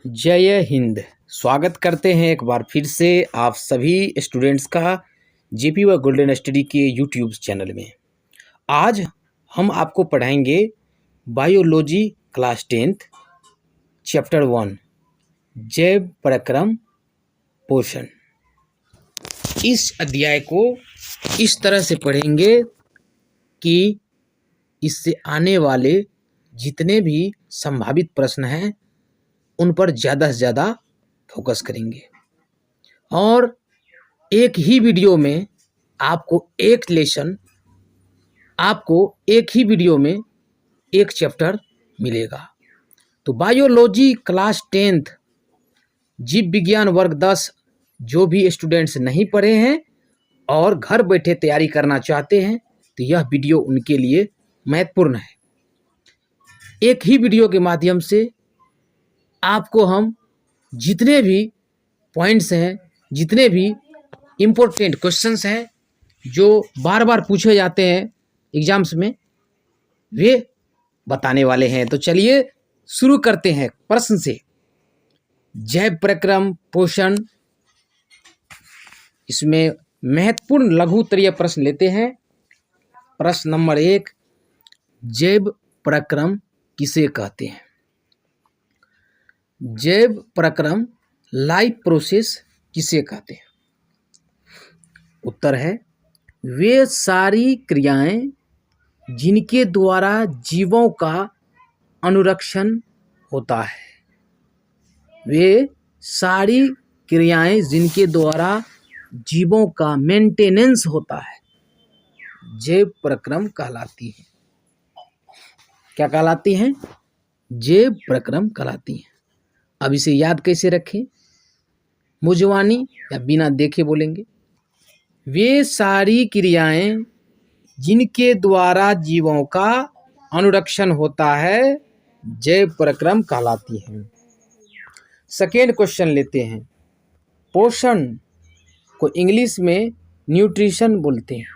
जय हिंद। स्वागत करते हैं एक बार फिर से आप सभी स्टूडेंट्स का जेपी व गोल्डन स्टडी के यूट्यूब चैनल में। आज हम आपको पढ़ाएंगे बायोलॉजी क्लास 10th चैप्टर 1 जैव परक्रम पोषण। इस अध्याय को इस तरह से पढ़ेंगे कि इससे आने वाले जितने भी संभावित प्रश्न हैं उन पर ज़्यादा से ज़्यादा फोकस करेंगे और एक ही वीडियो में आपको एक ही वीडियो में एक चैप्टर मिलेगा। तो बायोलॉजी क्लास 10th जीव विज्ञान वर्ग 10 जो भी स्टूडेंट्स नहीं पढ़े हैं और घर बैठे तैयारी करना चाहते हैं तो यह वीडियो उनके लिए महत्वपूर्ण है। एक ही वीडियो के माध्यम से आपको हम जितने भी पॉइंट्स हैं, जितने भी इम्पोर्टेंट क्वेश्चंस हैं जो बार बार पूछे जाते हैं एग्जाम्स में, वे बताने वाले हैं। तो चलिए शुरू करते हैं प्रश्न से। जैव परक्रम पोषण, इसमें महत्वपूर्ण लघु उत्तरीय प्रश्न लेते हैं। प्रश्न नंबर 1, जैव परक्रम किसे कहते हैं? जैव परक्रम लाइफ प्रोसेस किसे कहते हैं? उत्तर है वे सारी क्रियाएं जिनके द्वारा जीवों का अनुरक्षण होता है। वे सारी क्रियाएं जिनके द्वारा जीवों का मेंटेनेंस होता है जैव परक्रम कहलाती हैं। क्या कहलाती हैं? जैव परक्रम कहलाती हैं। अब इसे याद कैसे रखें? मुजवानी या बिना देखे बोलेंगे। वे सारी क्रियाएं जिनके द्वारा जीवों का अनुरक्षण होता है जैव परक्रम कहलाती हैं। सेकेंड क्वेश्चन लेते हैं। पोषण को इंग्लिश में न्यूट्रिशन बोलते हैं।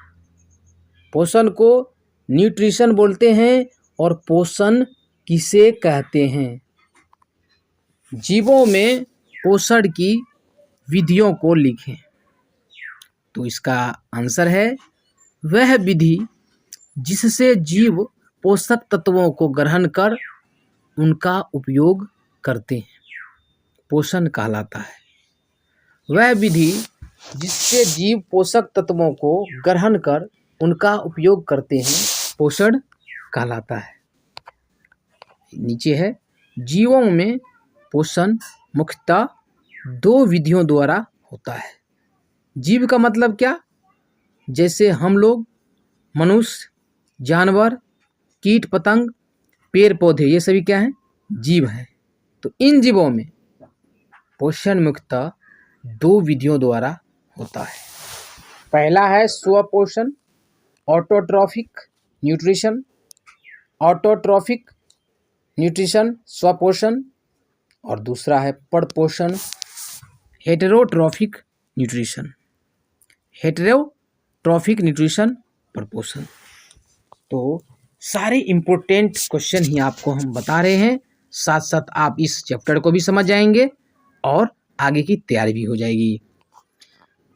पोषण को न्यूट्रिशन बोलते हैं और पोषण किसे कहते हैं? जीवों में पोषण की विधियों को लिखें। तो इसका आंसर है वह विधि जिससे जीव पोषक तत्वों को ग्रहण कर उनका उपयोग करते हैं, पोषण कहलाता है। वह विधि जिससे जीव पोषक तत्वों को ग्रहण कर उनका उपयोग करते हैं, पोषण कहलाता है। नीचे है, जीवों में पोषण मुख्यतः 2 विधियों द्वारा होता है। जीव का मतलब क्या? जैसे हम लोग, मनुष्य, जानवर, कीट पतंग, पेड़ पौधे, ये सभी क्या हैं? जीव हैं। तो इन जीवों में पोषण मुख्यतः 2 विधियों द्वारा होता है। पहला है स्वपोषण, ऑटोट्रॉफिक न्यूट्रिशन। ऑटोट्रॉफिक न्यूट्रिशन, स्वपोषण। और दूसरा है परपोषण, हेटेरोट्रॉफिक न्यूट्रिशन। हेटेरोट्रॉफिक न्यूट्रिशन, परपोषण। तो सारे इम्पोर्टेंट क्वेश्चन ही आपको हम बता रहे हैं, साथ साथ आप इस चैप्टर को भी समझ जाएंगे और आगे की तैयारी भी हो जाएगी।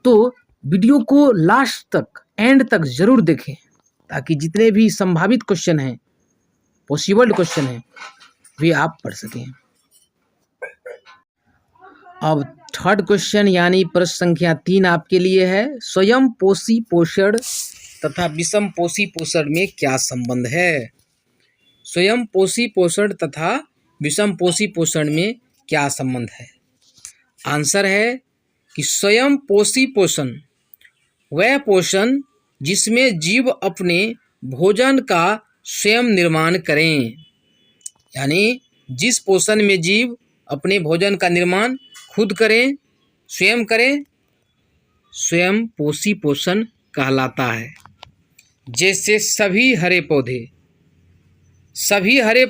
तो वीडियो को लास्ट तक, एंड तक जरूर देखें ताकि जितने भी संभावित क्वेश्चन हैं, पॉसिबल क्वेश्चन हैं, वे आप पढ़ सकें। अब थर्ड क्वेश्चन यानी प्रश्न संख्या 3 आपके लिए है। स्वयं पोषी पोषण तथा विषम पोषी पोषण में क्या संबंध है? स्वयं पोषी पोषण तथा विषम पोषी पोषण में क्या संबंध है? आंसर है कि स्वयं पोषी पोषण वह पोषण जिसमें जीव अपने भोजन का स्वयं निर्माण करें। यानी जिस पोषण में जीव अपने भोजन का निर्माण खुद करें, स्वयं करें, स्वयं पोषी पोषण कहलाता है। जैसे सभी हरे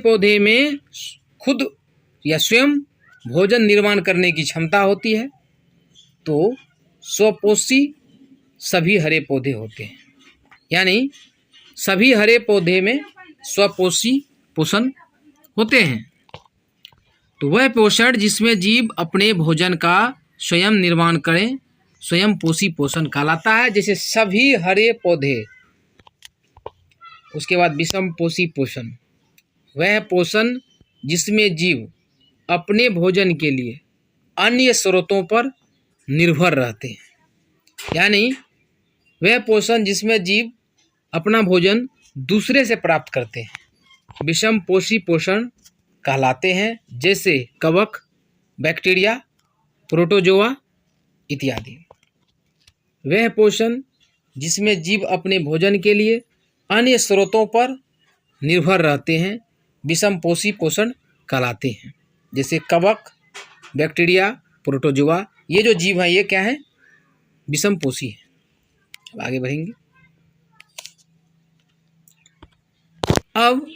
पौधे में खुद या स्वयं भोजन निर्माण करने की क्षमता होती है, तो स्वपोषी सभी हरे पौधे होते हैं। यानी सभी हरे पौधे में स्वपोषी पोषण होते हैं। तो वह पोषण जिसमें जीव अपने भोजन का स्वयं निर्माण करें स्वयं पोषी पोषण कहलाता है। जैसे सभी हरे पौधे, उसके बाद विषम पोषी पोषण, वह पोषण जिसमें जीव अपने भोजन के लिए अन्य स्रोतों पर निर्भर रहते हैं, यानी वह पोषण जिसमें जीव अपना भोजन दूसरे से प्राप्त करते हैं, विषम पोषी पोषण कहलाते हैं। जैसे कवक, बैक्टीरिया, प्रोटोजोआ इत्यादि। वह पोषण जिसमें जीव अपने भोजन के लिए अन्य स्रोतों पर निर्भर रहते हैं विषम पोषी पोषण कहलाते हैं। जैसे कवक, बैक्टीरिया, प्रोटोजोआ, ये जो जीव हैं ये क्या है? विषम पोषी है। अब आगे बढ़ेंगे। अब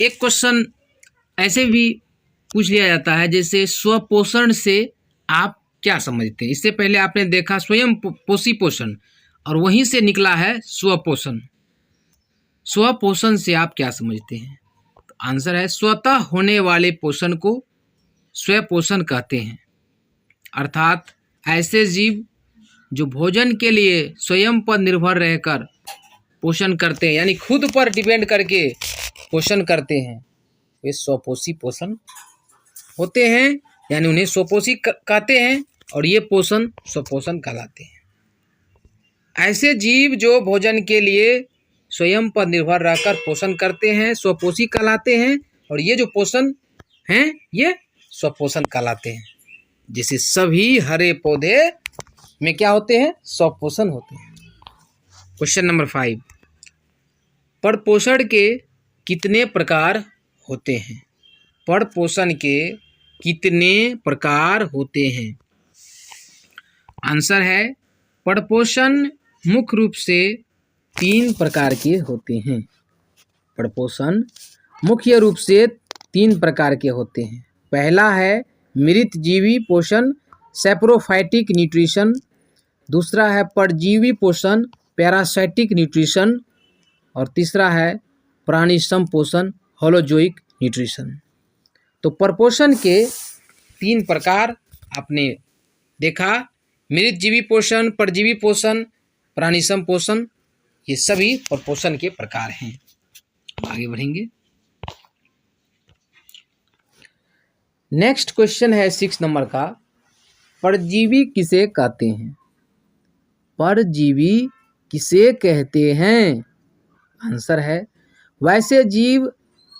एक क्वेश्चन ऐसे भी पूछ लिया जाता है, जैसे स्वपोषण से आप क्या समझते हैं? इससे पहले आपने देखा स्वयं पोषी पोषण और वहीं से निकला है स्वपोषण। स्वपोषण से आप क्या समझते हैं? तो आंसर है स्वतः होने वाले पोषण को स्वपोषण कहते हैं। अर्थात ऐसे जीव जो भोजन के लिए स्वयं पर निर्भर रहकर पोषण करते हैं, यानी खुद पर डिपेंड करके पोषण करते हैं, वे स्वपोषी पोषण होते हैं, यानी उन्हें स्वपोषी कहते हैं और ये पोषण स्वपोषण कहलाते हैं। ऐसे जीव जो भोजन के लिए स्वयं पर निर्भर रहकर पोषण करते हैं स्वपोषी कहलाते हैं और ये जो पोषण हैं ये स्वपोषण कहलाते हैं। जैसे सभी हरे पौधे में क्या होते हैं? स्वपोषण होते हैं। क्वेश्चन नंबर 5, परपोषण के कितने प्रकार होते हैं? परपोषण के कितने प्रकार होते हैं? आंसर है परपोषण मुख्य रूप से 3 प्रकार के होते हैं। परपोषण मुख्य रूप से 3 प्रकार के होते हैं। पहला है मृतजीवी पोषण, सैप्रोफाइटिक न्यूट्रिशन। दूसरा है परजीवी पोषण, पैरासाइटिक न्यूट्रिशन। और तीसरा है प्राणी संपोषण, होलोजोइक न्यूट्रिशन। तो परपोषण के 3 प्रकार आपने देखा, मृतजीवी पोषण, परजीवी पोषण, प्राणी संपोषण, ये सभी परपोषण के प्रकार हैं। आगे बढ़ेंगे। नेक्स्ट क्वेश्चन है 6 नंबर का, परजीवी किसे कहते हैं? परजीवी किसे कहते हैं? आंसर है वैसे जीव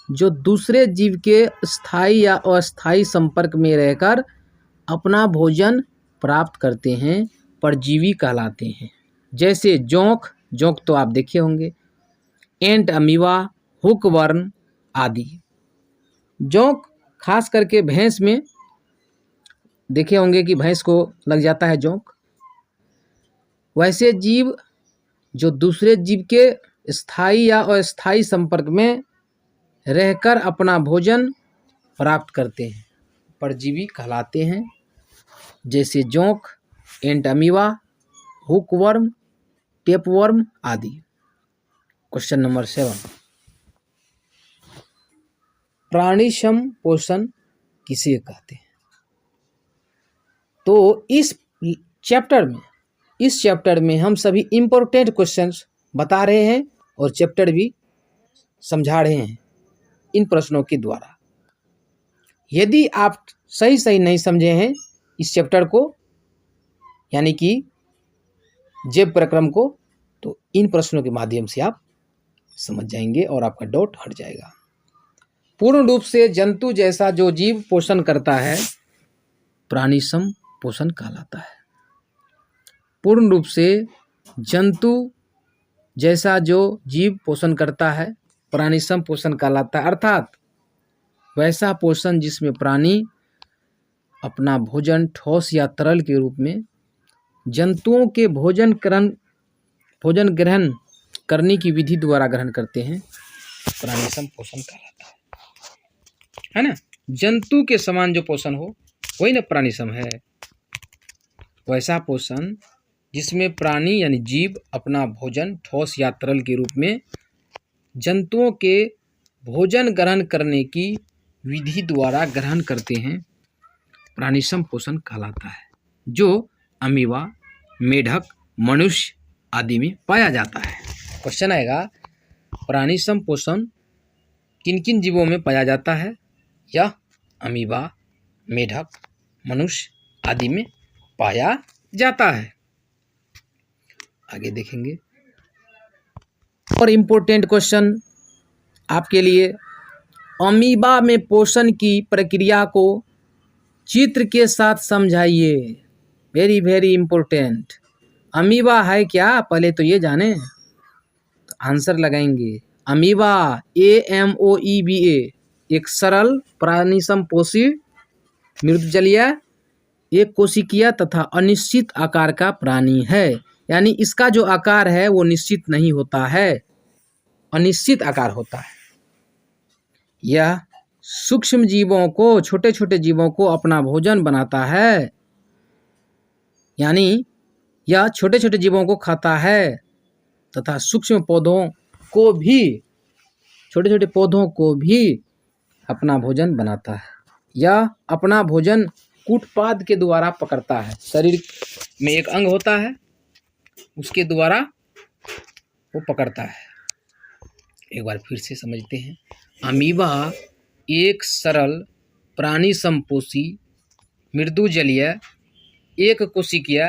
जो दूसरे जीव के स्थायी या अस्थायी संपर्क में रहकर अपना भोजन प्राप्त करते हैं परजीवी कहलाते हैं। जैसे जोंक, जोंक तो आप देखे होंगे, एंट अमीबा, हुकवर्म आदि। जोंक खास करके भैंस में देखे होंगे कि भैंस को लग जाता है जोंक। वैसे जीव जो दूसरे जीव के स्थायी या अस्थायी संपर्क में रहकर अपना भोजन प्राप्त करते हैं परजीवी कहलाते हैं। जैसे जोंक, एंट अमीबा, हुकवर्म, टेपवर्म आदि। क्वेश्चन नंबर 7, प्राणी संपोषण किसे कहते हैं? तो इस चैप्टर में हम सभी इम्पोर्टेंट क्वेश्चंस बता रहे हैं और चैप्टर भी समझा रहे हैं इन प्रश्नों के द्वारा। यदि आप सही नहीं समझे हैं इस चैप्टर को, यानी कि जैव प्रक्रम को, तो इन प्रश्नों के माध्यम से आप समझ जाएंगे और आपका डाउट हट जाएगा। पूर्ण रूप से जंतु जैसा जो जीव पोषण करता है प्राणी संपोषण कहलाता है। पूर्ण रूप से जंतु जैसा जो जीव पोषण करता है प्राणी संपोषण कहलाता है। अर्थात वैसा पोषण जिसमें प्राणी अपना भोजन ठोस या तरल के रूप में जंतुओं के भोजन ग्रहण करने की विधि द्वारा ग्रहण करते हैं, प्राणी संपोषण कहलाता है ना। जंतु के समान जो पोषण हो वही ना प्राणी सम है। वैसा पोषण जिसमें प्राणी यानी जीव अपना भोजन ठोस या तरल के रूप में जंतुओं के भोजन ग्रहण करने की विधि द्वारा ग्रहण करते हैं प्राणी संपोषण कहलाता है, जो अमीबा, मेढक, मनुष्य आदि में पाया जाता है। क्वेश्चन आएगा, प्राणी संपोषण किन किन जीवों में पाया जाता है? यह अमीबा, मेढक, मनुष्य आदि में पाया जाता है। आगे देखेंगे। और इम्पोर्टेंट क्वेश्चन आपके लिए, अमीबा में पोषण की प्रक्रिया को चित्र के साथ समझाइए। Very very important. अमीबा है क्या, पहले तो ये जाने, तो आंसर लगाएंगे। अमीबा AMOEBA एक सरल प्राणी संपोषी मृदुजलीय एक कोशिकीय तथा अनिश्चित आकार का प्राणी है। यानी इसका जो आकार है वो निश्चित नहीं होता है, अनिश्चित आकार होता है। यह सूक्ष्म जीवों को, छोटे छोटे जीवों को अपना भोजन बनाता है, यानी यह छोटे छोटे जीवों को खाता है तथा सूक्ष्म पौधों को भी, छोटे छोटे पौधों को भी अपना भोजन बनाता है। यह अपना भोजन कूटपाद के द्वारा पकड़ता है। शरीर में एक अंग होता है, उसके द्वारा वो पकड़ता है। एक बार फिर से समझते हैं। अमीबा एक सरल प्राणी संपोषी मृदुजलीय एक कोशिकीय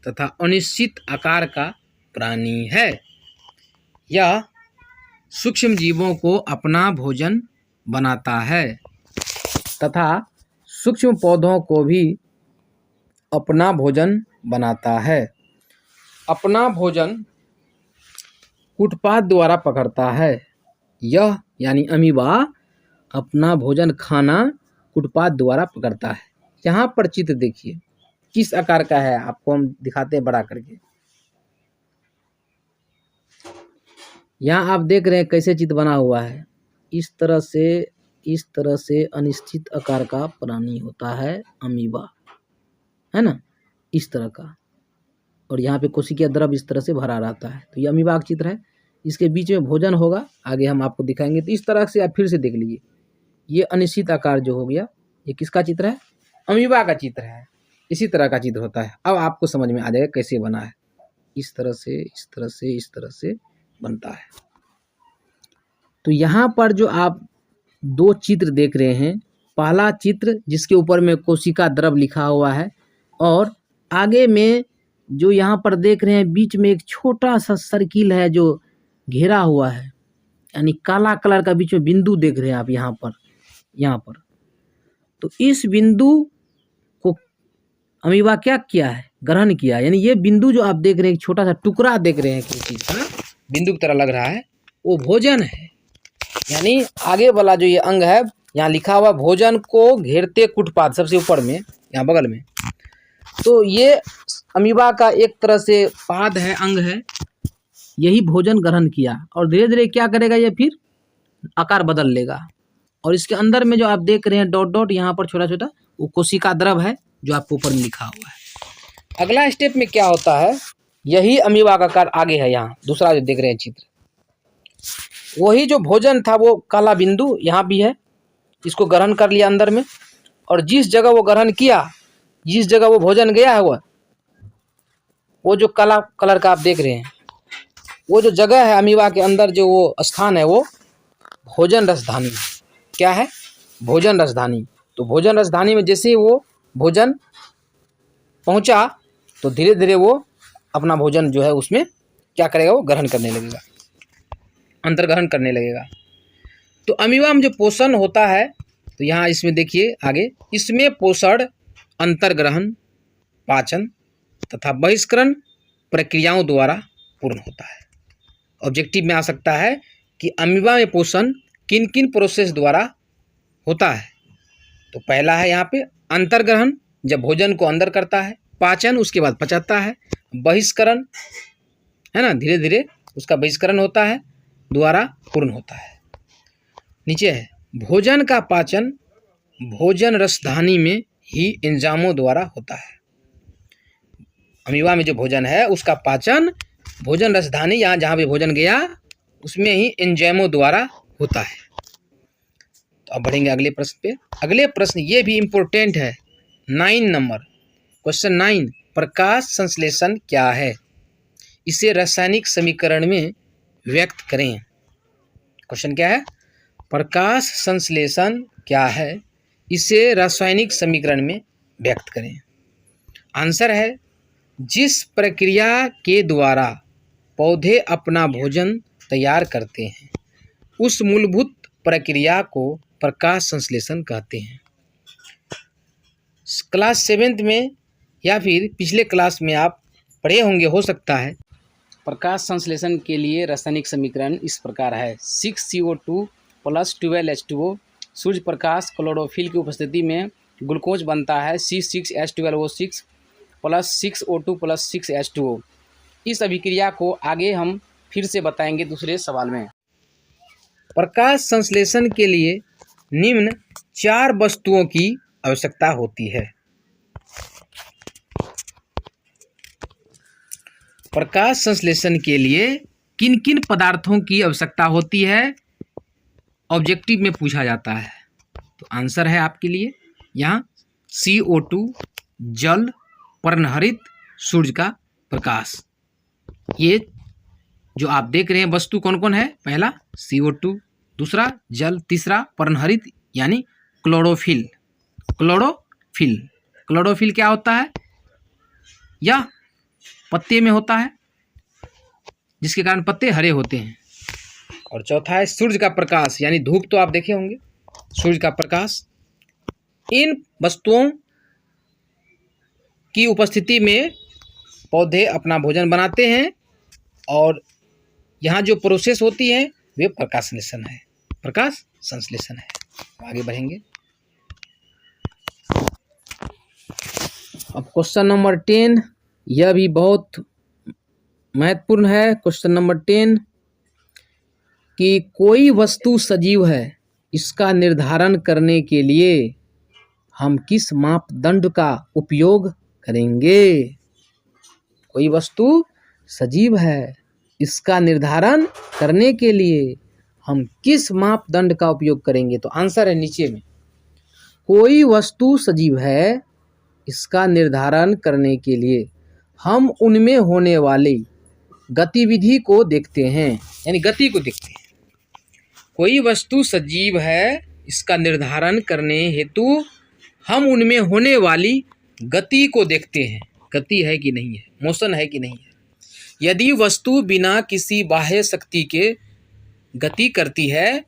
तथा अनिश्चित आकार का प्राणी है। यह सूक्ष्म जीवों को अपना भोजन बनाता है तथा सूक्ष्म पौधों को भी अपना भोजन बनाता है। अपना भोजन कूटपाद द्वारा पकड़ता है। यह यानी अमीबा अपना भोजन खाना कूटपाद द्वारा पकड़ता है। यहाँ पर चित्र देखिए किस आकार का है, आपको हम दिखाते हैं बड़ा करके। यहाँ आप देख रहे हैं कैसे चित्र बना हुआ है। इस तरह से अनिश्चित आकार का प्राणी होता है अमीबा, है ना, इस तरह का। और यहाँ पे कोशिकीय द्रव इस तरह से भरा रहता है। तो ये अमीबा का चित्र है, इसके बीच में भोजन होगा, आगे हम आपको दिखाएंगे। तो इस तरह से आप फिर से देख लीजिए, ये अनिश्चित आकार जो हो गया, ये किसका चित्र है? अमीबा का चित्र है। इसी तरह का चित्र होता है। अब आपको समझ में आ जाएगा कैसे बना है। इस तरह से, इस तरह से, इस तरह से बनता है। तो यहाँ पर जो आप दो चित्र देख रहे हैं, पहला चित्र जिसके ऊपर में कोशिका द्रव लिखा हुआ है, और आगे में जो यहाँ पर देख रहे हैं बीच में एक छोटा सा सर्किल है जो घेरा हुआ है, यानी काला कलर का बीच में बिंदु देख रहे हैं आप यहाँ पर। तो इस बिंदु को अमीबा क्या किया है? ग्रहण किया। यानी ये बिंदु जो आप देख रहे हैं, छोटा सा टुकड़ा देख रहे हैं किसी चीज का, बिंदु की तरह लग रहा है, वो भोजन है। यानी आगे वाला जो ये अंग है, यहाँ लिखा हुआ भोजन को घेरते कूटपाद, सबसे ऊपर में, यहाँ बगल में। तो ये अमीबा का एक तरह से पाद है, अंग है, यही भोजन ग्रहण किया और धीरे धीरे क्या करेगा, ये फिर आकार बदल लेगा। और इसके अंदर में जो आप देख रहे हैं डॉट डॉट यहाँ पर छोटा छोटा, वो कोशिका द्रव है जो आपको ऊपर में लिखा हुआ है। अगला स्टेप में क्या होता है, यही अमीबा का आकार आगे है। यहाँ दूसरा जो देख रहे हैं चित्र, वही जो भोजन था वो काला बिंदु यहाँ भी है, इसको ग्रहण कर लिया अंदर में। और जिस जगह वो ग्रहण किया, जिस जगह वो भोजन गया है, वो जो काला कलर का आप देख रहे हैं, वो जो जगह है अमीबा के अंदर, जो वो स्थान है, वो भोजन रसधानी। क्या है? भोजन रसधानी। तो भोजन रसधानी में जैसे ही वो भोजन पहुंचा, तो धीरे धीरे वो अपना भोजन जो है उसमें क्या करेगा, वो ग्रहण करने लगेगा, अंतर्ग्रहण करने लगेगा। तो अमीबा में जो पोषण होता है, तो यहाँ इसमें देखिए आगे, इसमें पोषण अंतर्ग्रहण, पाचन तथा बहिष्करण प्रक्रियाओं द्वारा पूर्ण होता है। ऑब्जेक्टिव में आ सकता है कि अमीबा में पोषण किन किन प्रोसेस द्वारा होता है। तो पहला है यहाँ पे अंतर्ग्रहण, जब भोजन को अंदर करता है, पाचन उसके बाद पचाता है, बहिष्करण है ना, धीरे धीरे उसका बहिष्करण होता है, द्वारा पूर्ण होता है। नीचे है भोजन का पाचन भोजन रसधानी में ही एंजाइमों द्वारा होता है। अमीबा में जो भोजन है उसका पाचन भोजन रसधानी, यहाँ जहाँ भी भोजन गया उसमें ही एंजाइमों द्वारा होता है। तो अब बढ़ेंगे अगले प्रश्न पे। अगले प्रश्न ये भी इम्पोर्टेंट है, 9 नंबर, क्वेश्चन 9, प्रकाश संश्लेषण क्या है, इसे रासायनिक समीकरण में व्यक्त करें। क्वेश्चन क्या है, प्रकाश संश्लेषण क्या है, इसे रासायनिक समीकरण में व्यक्त करें। आंसर है, जिस प्रक्रिया के द्वारा पौधे अपना भोजन तैयार करते हैं उस मूलभूत प्रक्रिया को प्रकाश संश्लेषण कहते हैं। क्लास 7th में या फिर पिछले क्लास में आप पढ़े होंगे, हो सकता है। प्रकाश संश्लेषण के लिए रासायनिक समीकरण इस प्रकार है, 6CO2 + 12H2O। Surya Prakash chlorophyll की उपस्थिति में ग्लूकोज बनता है, C6H12O6 + 6O2 + 6H2O। इस अभिक्रिया को आगे हम फिर से बताएंगे दूसरे सवाल में। प्रकाश संश्लेषण के लिए निम्न 4 वस्तुओं की आवश्यकता होती है। प्रकाश संश्लेषण के लिए किन किन पदार्थों की आवश्यकता होती है, ऑब्जेक्टिव में पूछा जाता है। तो आंसर है आपके लिए यहाँ CO2, जल, पर्णहरित, सूर्य का प्रकाश। ये जो आप देख रहे हैं वस्तु कौन कौन है, पहला CO2, दूसरा जल, तीसरा पर्णहरित यानी क्लोरोफिल। क्लोरोफिल क्या होता है, यह पत्ते में होता है जिसके कारण पत्ते हरे होते हैं। और चौथा है सूर्य का प्रकाश, यानी धूप तो आप देखे होंगे, सूर्य का प्रकाश। इन वस्तुओं की उपस्थिति में पौधे अपना भोजन बनाते हैं और यहाँ जो प्रोसेस होती है वे प्रकाश संश्लेषण है। आगे बढ़ेंगे। अब क्वेश्चन नंबर 10, यह भी बहुत महत्वपूर्ण है। क्वेश्चन नंबर 10 कि कोई वस्तु सजीव है, इसका निर्धारण करने के लिए हम किस मापदंड का उपयोग करेंगे। कोई वस्तु सजीव है, इसका निर्धारण करने के लिए हम किस मापदंड का उपयोग करेंगे। तो आंसर है नीचे में, कोई वस्तु सजीव है, इसका निर्धारण करने के लिए हम उनमें होने वाली गतिविधि को देखते हैं, यानी गति को देखते हैं। कोई वस्तु सजीव है, इसका निर्धारण करने हेतु हम उनमें होने वाली गति को देखते हैं, गति है कि नहीं है, मोशन है कि नहीं है। यदि वस्तु बिना किसी बाह्य शक्ति के गति करती है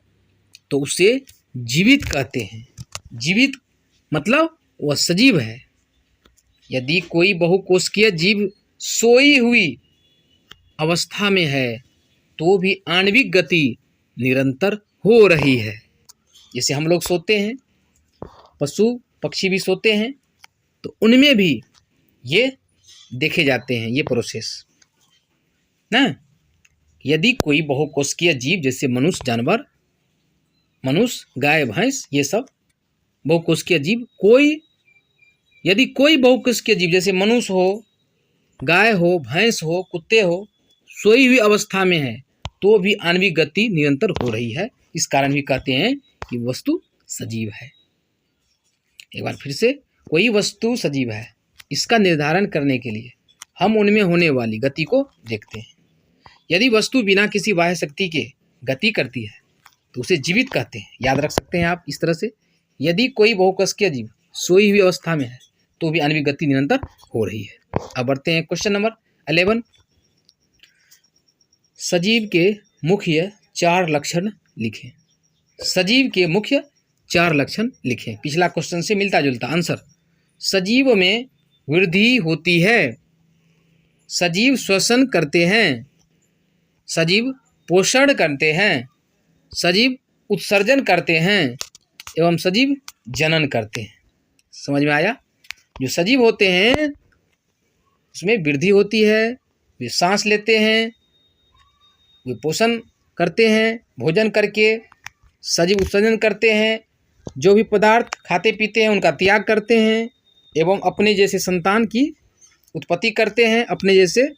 तो उसे जीवित कहते हैं। जीवित मतलब वह सजीव है। यदि कोई बहुकोशिकीय जीव सोई हुई अवस्था में है तो भी आणविक गति निरंतर हो रही है। जैसे हम लोग सोते हैं, पशु पक्षी भी सोते हैं, तो उनमें भी ये देखे जाते हैं ये प्रोसेस ना। यदि कोई बहुकोशिकीय जीव जैसे मनुष्य, जानवर, मनुष्य, गाय, भैंस, ये सब बहुकोशिकीय जीव, यदि कोई बहुकोशिकीय जीव जैसे मनुष्य हो, गाय हो, भैंस हो, कुत्ते हो, सोई हुई अवस्था में है तो भी आणविक गति निरंतर हो रही है। इस कारण भी कहते हैं कि वस्तु सजीव है। एक बार फिर से, कोई वस्तु सजीव है, इसका निर्धारण करने के लिए हम उनमें होने वाली गति को देखते हैं। यदि वस्तु बिना किसी बाह्य शक्ति के गति करती है तो उसे जीवित कहते हैं। याद रख सकते हैं आप इस तरह से, यदि कोई बहुकोशिकीय जीव सोई हुई अवस्था में है तो भी आणविक गति निरंतर हो रही है। अब बढ़ते हैं क्वेश्चन नंबर 11, सजीव के मुख्य 4 लक्षण लिखें। सजीव के मुख्य 4 लक्षण लिखें। पिछला क्वेश्चन से मिलता जुलता आंसर, सजीव में वृद्धि होती है, सजीव श्वसन करते हैं, सजीव पोषण करते हैं, सजीव उत्सर्जन करते हैं एवं सजीव जनन करते हैं। समझ में आया? जो सजीव होते हैं उसमें वृद्धि होती है, वे सांस लेते हैं, वे पोषण करते हैं भोजन करके, सजीव उत्सर्जन करते हैं, जो भी पदार्थ खाते पीते हैं उनका त्याग करते हैं एवं अपने जैसे संतान की उत्पत्ति करते हैं, अपने जैसे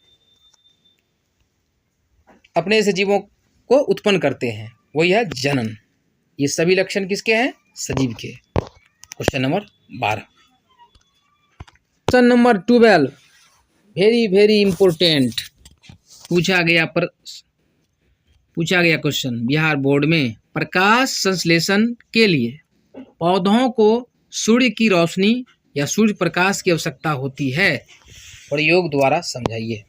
जीवों को उत्पन्न करते हैं, वही है जनन। ये सभी लक्षण किसके हैं? सजीव के। Question number 12। Question number 12 very very important पूछा गया क्वेश्चन बिहार बोर्ड में। प्रकाश संश्लेषण के लिए पौधों को सूर्य की रोशनी या सूर्य प्रकाश की आवश्यकता होती है, प्रयोग द्वारा समझाइए।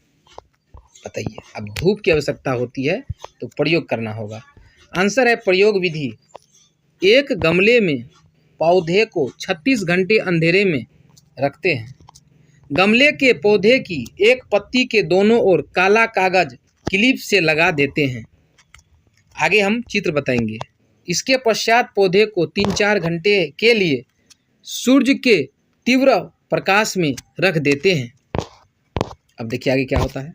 बताइए, अब धूप की आवश्यकता होती है तो प्रयोग करना होगा। आंसर है प्रयोग विधि। एक गमले में पौधे को 36 घंटे अंधेरे में रखते हैं। गमले के पौधे की एक पत्ती के दोनों ओर काला कागज क्लिप से लगा देते हैं। आगे हम चित्र बताएंगे। इसके पश्चात पौधे को 3-4 घंटे के लिए सूर्य के तीव्र प्रकाश में रख देते हैं। अब देखिए आगे क्या होता है।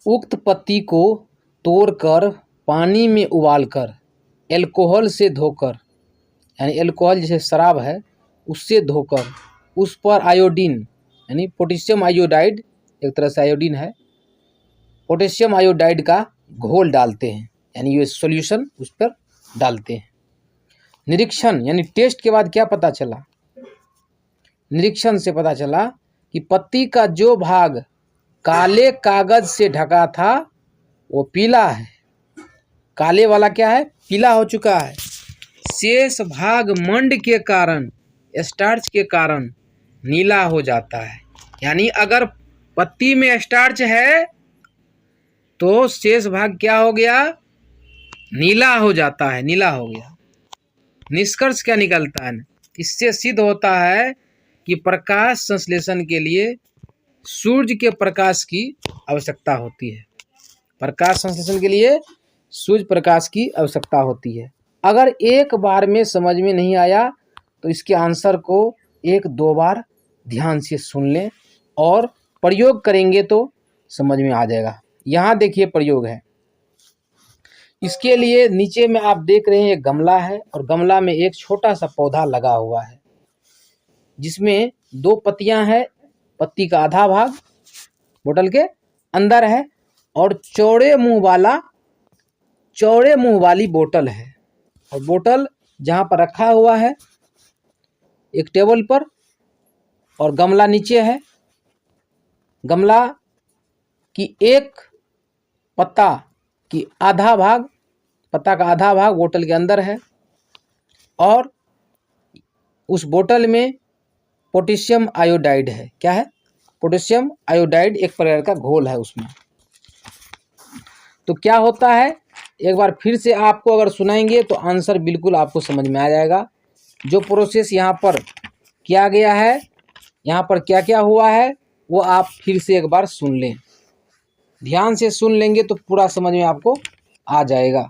उक्त पत्ती को तोड़कर पानी में उबालकर एल्कोहल से धोकर, यानी एल्कोहल जैसे शराब है उससे धोकर उस पर आयोडीन यानी पोटेशियम आयोडाइड, एक तरह से आयोडीन है, पोटेशियम आयोडाइड का घोल डालते हैं, यानी ये सॉल्यूशन उस पर डालते हैं। निरीक्षण यानी टेस्ट के बाद क्या पता चला? निरीक्षण से पता चला कि पत्ती का जो भाग काले कागज से ढका था वो पीला है। काले वाला क्या है? पीला हो चुका है। शेष भाग मंड के कारण, स्टार्च के कारण नीला हो जाता है। यानी अगर पत्ती में स्टार्च है तो शेष भाग क्या हो गया? नीला हो जाता है, नीला हो गया। निष्कर्ष क्या निकलता है? इससे सिद्ध होता है कि प्रकाश संश्लेषण के लिए सूर्य के प्रकाश की आवश्यकता होती है। प्रकाश संश्लेषण के लिए सूर्य प्रकाश की आवश्यकता होती है। अगर एक बार में समझ में नहीं आया तो इसके आंसर को 1-2 बार ध्यान से सुन लें और प्रयोग करेंगे तो समझ में आ जाएगा। यहाँ देखिए प्रयोग है। इसके लिए नीचे में आप देख रहे हैं एक गमला है और गमला में एक छोटा सा पौधा लगा हुआ है जिसमें 2 पत्तियां हैं। पत्ती का आधा भाग बोतल के अंदर है और चौड़े मुंह वाली बोतल है। और बोतल जहाँ पर रखा हुआ है एक टेबल पर और गमला नीचे है। गमला की एक पत्ता का आधा भाग बोतल के अंदर है और उस बोतल में पोटेशियम आयोडाइड है। क्या है? पोटेशियम आयोडाइड एक प्रकार का घोल है उसमें। तो क्या होता है एक बार फिर से आपको अगर सुनाएंगे तो आंसर बिल्कुल आपको समझ में आ जाएगा। जो प्रोसेस यहाँ पर किया गया है, यहाँ पर क्या क्या हुआ है वो आप फिर से एक बार सुन लें। ध्यान से सुन लेंगे तो पूरा समझ में आपको आ जाएगा।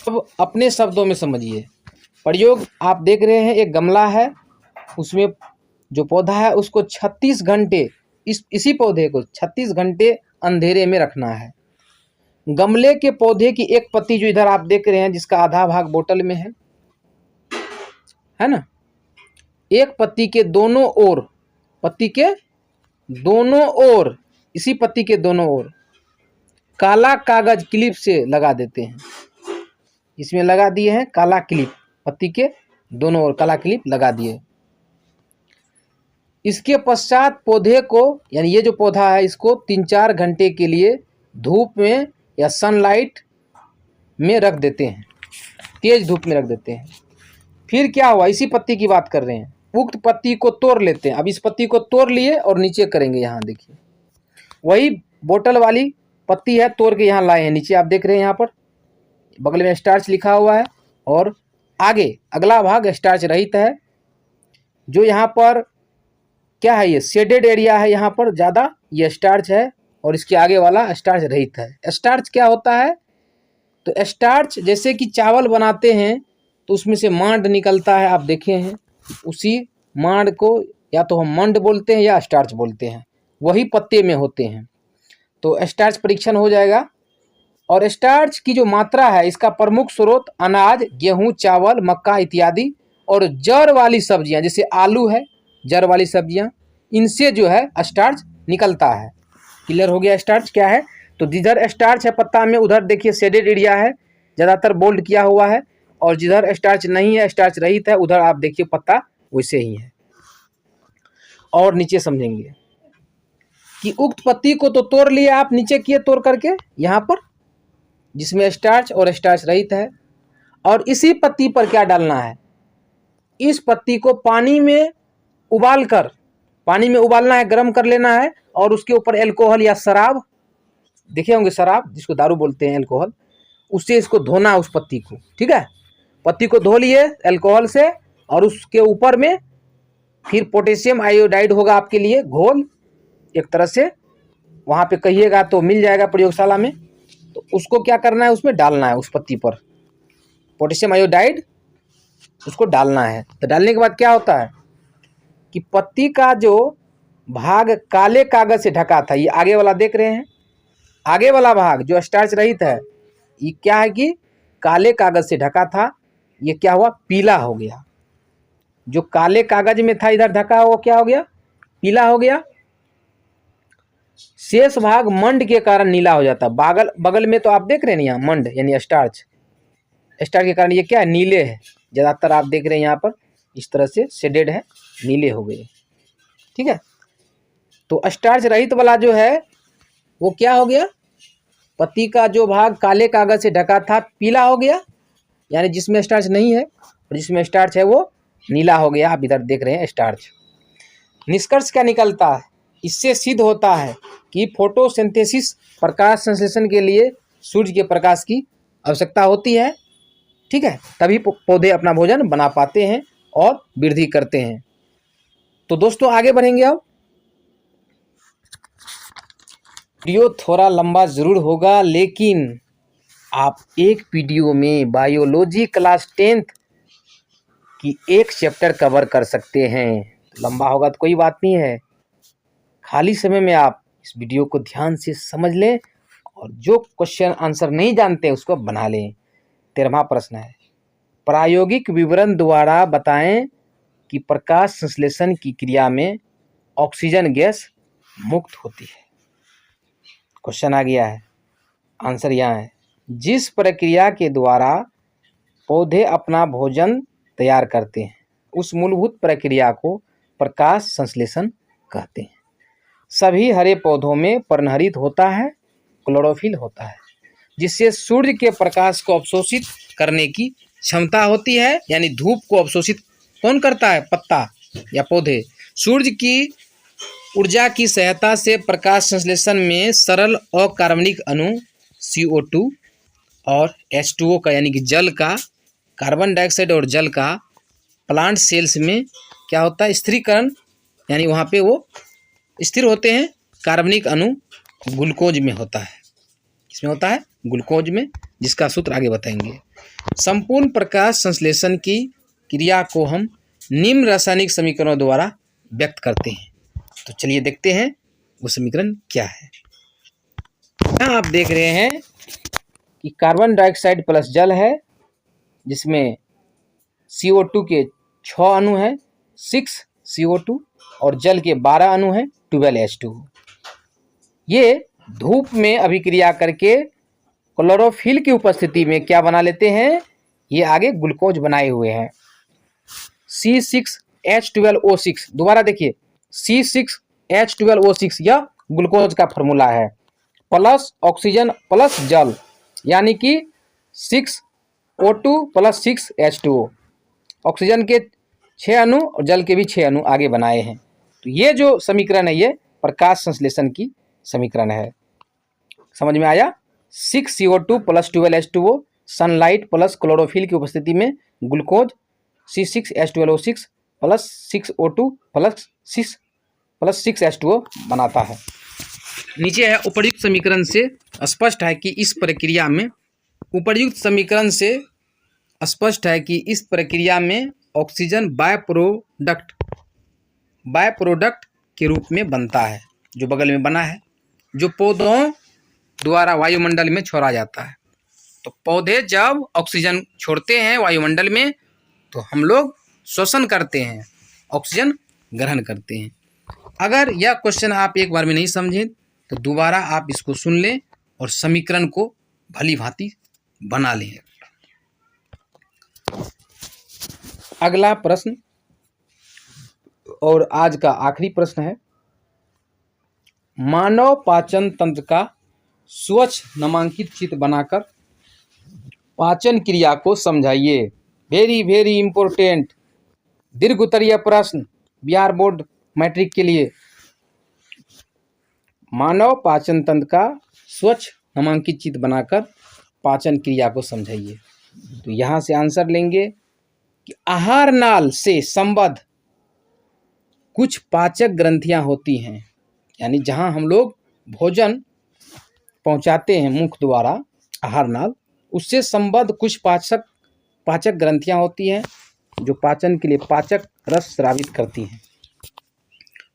अब अपने शब्दों में समझिए। प्रयोग आप देख रहे हैं, एक गमला है, उसमें जो पौधा है उसको 36 घंटे इसी पौधे को 36 घंटे अंधेरे में रखना है। गमले के पौधे की एक पत्ती जो इधर आप देख रहे हैं जिसका आधा भाग बोतल में है ना, एक पत्ती के दोनों ओर, इसी पत्ती के दोनों ओर काला कागज क्लिप से लगा देते हैं। इसमें लगा दिए हैं काला क्लिप, पत्ती के दोनों ओर काला क्लिप लगा दिए। इसके पश्चात पौधे को, यानी ये जो पौधा है इसको 3-4 घंटे के लिए धूप में या सनलाइट में रख देते हैं, तेज धूप में रख देते हैं। फिर क्या हुआ, इसी पत्ती की बात कर रहे हैं। उक्त पत्ती को तोड़ लेते हैं। अब इस पत्ती को तोड़ लिए और नीचे करेंगे। यहाँ देखिए वही बोतल वाली पत्ती है, तोड़ के यहाँ लाए हैं। नीचे आप देख रहे हैं यहाँ पर बगल में स्टार्च लिखा हुआ है और आगे अगला भाग स्टार्च रहित है। जो यहाँ पर क्या है, ये शेडेड एरिया है, यहाँ पर ज़्यादा ये स्टार्च है और इसके आगे वाला स्टार्च रहित है। स्टार्च क्या होता है, तो स्टार्च जैसे कि चावल बनाते हैं तो उसमें से मांड निकलता है, आप देखे हैं। उसी मांड को या तो हम मंड बोलते हैं या स्टार्च बोलते हैं, वही पत्ते में होते हैं। तो स्टार्च परीक्षण हो जाएगा। और स्टार्च की जो मात्रा है इसका प्रमुख स्रोत अनाज, गेहूं, चावल, मक्का इत्यादि और जड़ वाली सब्जियां जैसे आलू है, जड़ वाली सब्जियां, इनसे जो है स्टार्च निकलता है। क्लियर हो गया स्टार्च क्या है। तो जिधर स्टार्च है पत्ता में उधर देखिए शेडेड एरिया है, ज़्यादातर बोल्ड किया हुआ है, और जिधर स्टार्च नहीं है, स्टार्च रहित है, उधर आप देखिए पत्ता वैसे ही है। और नीचे समझेंगे कि उक्त पत्ती को तो तोड़ लिया आप, नीचे किए तोड़ करके यहाँ पर जिसमें स्टार्च और स्टार्च रहित है, और इसी पत्ती पर क्या डालना है, इस पत्ती को पानी में उबालकर, पानी में उबालना है, गर्म कर लेना है, और उसके ऊपर अल्कोहल या शराब, देखे होंगे शराब जिसको दारू बोलते हैं, अल्कोहल, उससे इसको धोना है उस पत्ती को। ठीक है, पत्ती को धो लिए अल्कोहल से, और उसके ऊपर में फिर पोटेशियम आयोडाइड होगा आपके लिए घोल, एक तरह से वहाँ पे कहिएगा तो मिल जाएगा प्रयोगशाला में। तो उसको क्या करना है, उसमें डालना है, उस पत्ती पर पोटेशियम आयोडाइड उसको डालना है। तो डालने के बाद क्या होता है कि पत्ती का जो भाग काले कागज से ढका था, ये आगे वाला देख रहे हैं, आगे वाला भाग जो स्टार्च रहित है, ये क्या है कि काले कागज से ढका था, ये क्या हुआ, पीला हो गया। जो काले कागज में था इधर ढका हुआ, क्या हो गया, पीला हो गया। शेष भाग मंड के कारण नीला हो जाता है। बगल में तो आप देख रहे हैं यहाँ मंड यानी स्टार्च, स्टार्च के कारण ये क्या है, नीले है, ज़्यादातर आप देख रहे हैं यहाँ पर इस तरह से शेडेड है, नीले हो गए। ठीक है, तो स्टार्च रहित वाला जो है वो क्या हो गया, पत्ती का जो भाग काले कागज से ढका था पीला हो गया, यानी जिसमें स्टार्च नहीं है, और जिसमें स्टार्च है वो नीला हो गया। आप इधर देख रहे हैं स्टार्च। निष्कर्ष क्या निकलता है, इससे सिद्ध होता है कि फोटोसिंथेसिस प्रकाश संश्लेषण के लिए सूर्य के प्रकाश की आवश्यकता होती है। ठीक है, तभी पौधे अपना भोजन बना पाते हैं और वृद्धि करते हैं। तो दोस्तों आगे बढ़ेंगे। अब वीडियो थोड़ा लंबा ज़रूर होगा, लेकिन आप एक वीडियो में बायोलॉजी क्लास 10th की एक चैप्टर कवर कर सकते हैं। लंबा होगा तो कोई बात नहीं है, खाली समय में आप इस वीडियो को ध्यान से समझ लें, और जो क्वेश्चन आंसर नहीं जानते उसको बना लें। 13वां प्रश्न है, प्रायोगिक विवरण द्वारा बताएं कि प्रकाश संश्लेषण की क्रिया में ऑक्सीजन गैस मुक्त होती है। क्वेश्चन आ गया है, आंसर यहाँ है, जिस प्रक्रिया के द्वारा पौधे अपना भोजन तैयार करते हैं उस मूलभूत प्रक्रिया को प्रकाश संश्लेषण कहते हैं। सभी हरे पौधों में पर्णहरित होता है, क्लोरोफिल होता है, जिससे सूर्य के प्रकाश को अवशोषित करने की क्षमता होती है, यानी धूप को अवशोषित कौन करता है, पत्ता या पौधे। सूर्य की ऊर्जा की सहायता से प्रकाश संश्लेषण में सरल अकार्बनिक अणु CO2 और H2O का यानी कि जल का, कार्बन डाइऑक्साइड और जल का प्लांट सेल्स में क्या होता है, स्थिरीकरण, यानी वहाँ पे वो स्थिर होते हैं। कार्बनिक अणु ग्लूकोज में होता है, किसमें होता है, ग्लूकोज में, जिसका सूत्र आगे बताएंगे। संपूर्ण प्रकाश संश्लेषण की क्रिया को हम निम्न रासायनिक समीकरणों द्वारा व्यक्त करते हैं। तो चलिए देखते हैं वो समीकरण क्या है। यहाँ आप देख रहे हैं कि कार्बन डाइऑक्साइड प्लस जल है, जिसमें CO2 के 6 अणु हैं, 6 CO2, और जल के 12 अणु हैं, 12 H2O। ये धूप में अभिक्रिया करके क्लोरोफिल की उपस्थिति में क्या बना लेते हैं, ये आगे ग्लूकोज बनाए हुए हैं। C6H12O6, दोबारा देखिए, C6H12O6 यह ग्लूकोज का फॉर्मूला है, प्लस ऑक्सीजन प्लस जल, यानी कि 6O2 प्लस 6H2O। ऑक्सीजन के 6 अणु और जल के भी 6 अणु आगे बनाए हैं। तो ये जो समीकरण है ये प्रकाश संश्लेषण की समीकरण है। समझ में आया, 6CO2 plus 12H2O, sunlight plus chlorophyll की उपस्थिति में glucose C6H12O6 plus 6O2 plus 6H2O बनाता है। नीचे है, उपर्युक्त समीकरण से स्पष्ट है कि इस प्रक्रिया में, उपर्युक्त समीकरण से स्पष्ट है कि इस प्रक्रिया में ऑक्सीजन बाय प्रोडक्ट के रूप में बनता है, जो बगल में बना है, जो पौधों द्वारा वायुमंडल में छोड़ा जाता है। तो पौधे जब ऑक्सीजन छोड़ते हैं वायुमंडल में तो हम लोग श्वसन करते हैं, ऑक्सीजन ग्रहण करते हैं। अगर यह क्वेश्चन आप एक बार में नहीं समझें तो दोबारा आप इसको सुन लें और समीकरण को भली भांति बना लें। अगला प्रश्न और आज का आखिरी प्रश्न है, मानव पाचन तंत्र का स्वच्छ नामांकित चित्र बनाकर पाचन क्रिया को समझाइए। वेरी वेरी इंपॉर्टेंट दीर्घ उत्तरीय प्रश्न बिहार बोर्ड मैट्रिक के लिए। मानव पाचन तंत्र का स्वच्छ नामांकित चित्र बनाकर पाचन क्रिया को समझाइए। तो यहाँ से आंसर लेंगे कि आहार नाल से संबद्ध कुछ पाचक ग्रंथियां होती हैं, यानी जहाँ हम लोग भोजन पहुँचाते हैं मुख द्वारा आहार नाल, उससे संबद्ध कुछ पाचक ग्रंथियां होती हैं जो पाचन के लिए पाचक रस स्रावित करती हैं।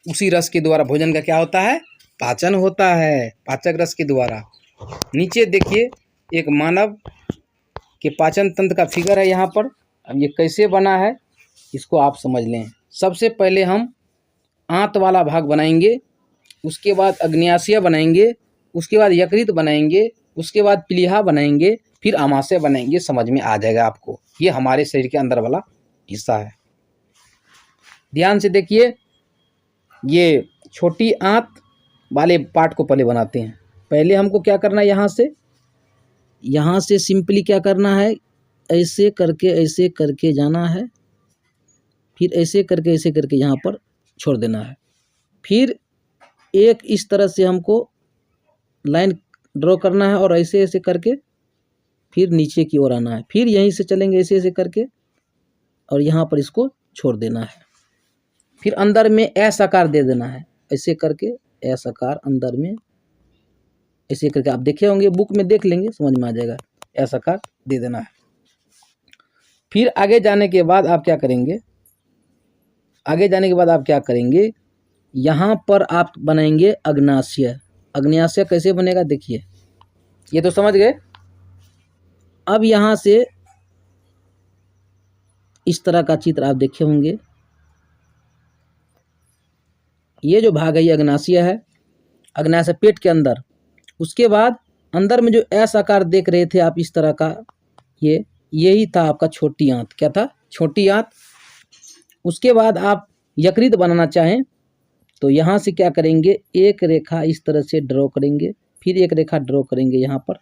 उसी रस के द्वारा भोजन का क्या होता है, पाचन होता है, पाचक रस के द्वारा। नीचे देखिए एक मानव के पाचन तंत्र का फिगर है यहाँ पर। अब ये कैसे बना है इसको आप समझ लें। सबसे पहले हम आंत वाला भाग बनाएंगे, उसके बाद अग्न्याशय बनाएंगे, उसके बाद यकृत बनाएंगे, उसके बाद प्लीहा बनाएंगे, फिर आमाशय बनाएंगे। समझ में आ जाएगा आपको। ये हमारे शरीर के अंदर वाला हिस्सा है। ध्यान से देखिए, ये छोटी आंत वाले पार्ट को पहले बनाते हैं। पहले हमको क्या करना है, यहाँ से सिंपली क्या करना है, ऐसे करके जाना है, फिर ऐसे करके यहाँ पर छोड़ देना है। फिर एक इस तरह से हमको लाइन ड्रॉ करना है और ऐसे करके फिर नीचे की ओर आना है। फिर यहीं से चलेंगे ऐसे करके और यहाँ पर इसको छोड़ देना है। फिर अंदर में ऐसा आकार दे देना है, ऐसे करके ऐसा आकार अंदर में ऐसे करके। आप देखे होंगे, बुक में देख लेंगे, समझ में आ जाएगा। ऐसा आकार दे देना है। फिर आगे जाने के बाद आप क्या करेंगे, यहाँ पर आप बनाएंगे अग्न्याशय। अग्न्याशय कैसे बनेगा देखिए, ये तो समझ गए। अब यहाँ से इस तरह का चित्र आप देखे होंगे। ये जो भाग है ये अग्न्याशय है, अग्न्याशय पेट के अंदर। उसके बाद अंदर में जो ऐसा आकार देख रहे थे आप इस तरह का, यही था आपका छोटी आंत। क्या था, छोटी आंत। उसके बाद आप यकृत बनाना चाहें तो यहाँ से क्या करेंगे, एक रेखा इस तरह से ड्रॉ करेंगे, फिर एक रेखा ड्रॉ करेंगे यहाँ पर।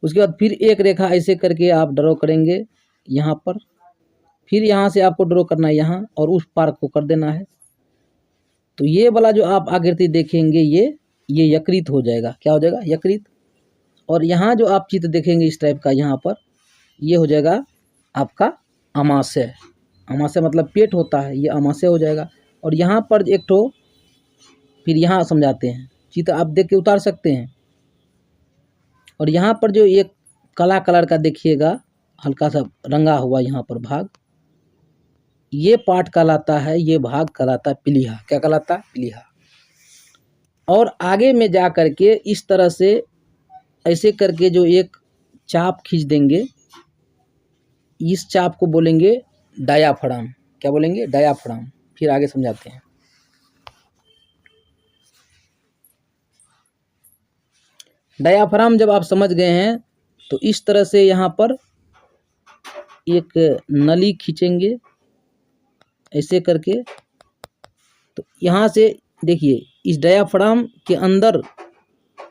उसके बाद फिर एक रेखा ऐसे करके आप ड्रॉ करेंगे यहाँ पर। फिर यहाँ से आपको ड्रॉ करना है यहाँ और उस पार को कर देना है। तो ये वाला जो आप आकृति देखेंगे ये यकृत हो जाएगा। क्या हो जाएगा, यकृत। और यहाँ जो आप चित्र देखेंगे इस टाइप का यहाँ पर, ये हो जाएगा आपका आमाशय। आमाशय मतलब पेट होता है, ये आमाशय हो जाएगा। और यहाँ पर एक ठो, फिर यहाँ समझाते हैं, चित्र आप देख के उतार सकते हैं। और यहाँ पर जो एक काला कलर का देखिएगा, हल्का सा रंगा हुआ यहाँ पर भाग, ये पार्ट कहलाता है, ये भाग कहलाता है प्लीहा। क्या कहलाता है, प्लीहा। और आगे में जा करके इस तरह से ऐसे करके जो एक चाप खींच देंगे, इस चाप को बोलेंगे डायाफ्राम। क्या बोलेंगे, डायाफ्राम। फिर आगे समझाते हैं। डायाफ्राम जब आप समझ गए हैं तो इस तरह से यहाँ पर एक नली खींचेंगे ऐसे करके। तो यहाँ से देखिए, इस डायाफ्राम के अंदर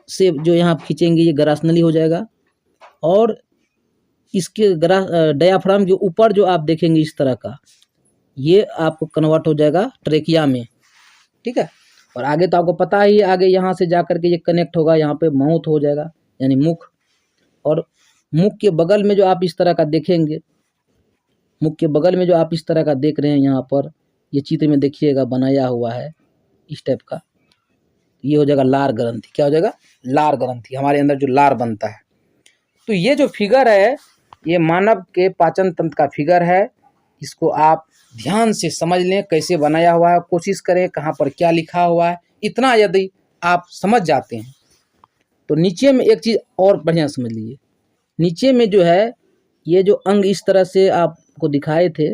से जो यहाँ खींचेंगे ये ग्रास नली हो जाएगा। और इसके डायाफ्राम के ऊपर जो आप देखेंगे इस तरह का, ये आपको कन्वर्ट हो जाएगा ट्रेकिया में। ठीक है। और आगे तो आपको पता ही, आगे यहाँ से जा करके ये कनेक्ट होगा, यहाँ पे माउथ हो जाएगा यानी मुख। और मुख के बगल में जो आप इस तरह का देखेंगे, मुख के बगल में जो आप इस तरह का देख रहे हैं यहाँ पर, ये चित्र में देखिएगा बनाया हुआ है इस टाइप का, ये हो जाएगा लार ग्रंथि। क्या हो जाएगा, लार ग्रंथि। हमारे अंदर जो लार बनता है। तो ये जो फिगर है ये मानव के पाचन तंत्र का फिगर है। इसको आप ध्यान से समझ लें कैसे बनाया हुआ है, कोशिश करें कहाँ पर क्या लिखा हुआ है। इतना यदि आप समझ जाते हैं तो नीचे में एक चीज़ और बढ़िया समझ लीजिए। नीचे में जो है ये जो अंग इस तरह से आपको दिखाए थे,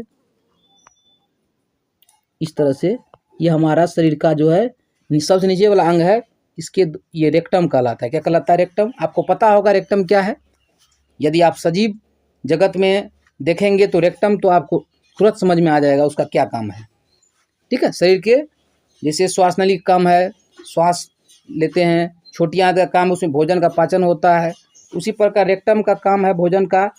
इस तरह से, ये हमारा शरीर का जो है सबसे नीचे वाला अंग है। इसके ये रेक्टम कहलाता है। क्या कहलाता है? रेक्टम। आपको पता होगा रेक्टम क्या है। यदि आप सजीव जगत में देखेंगे तो रेक्टम तो आपको तुरंत समझ में आ जाएगा उसका क्या काम है। ठीक है, शरीर के जैसे श्वास नली का काम है, श्वास लेते हैं, छोटी आंत का काम उसमें भोजन का पाचन होता है, उसी प्रकार रेक्टम का काम है भोजन का,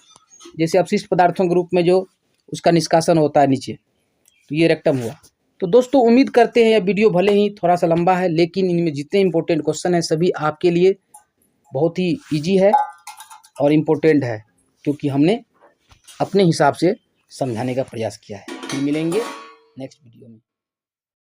जैसे अपशिष्ट पदार्थों के रूप में जो उसका निष्कासन होता है नीचे, तो ये रेक्टम हुआ। तो दोस्तों उम्मीद करते हैं यह वीडियो भले ही थोड़ा सा लंबा है, लेकिन इनमें जितने इंपॉर्टेंट क्वेश्चन हैं सभी आपके लिए बहुत ही ईजी है और इम्पोर्टेंट है, क्योंकि हमने अपने हिसाब से समझाने का प्रयास किया है। फिर मिलेंगे नेक्स्ट वीडियो में।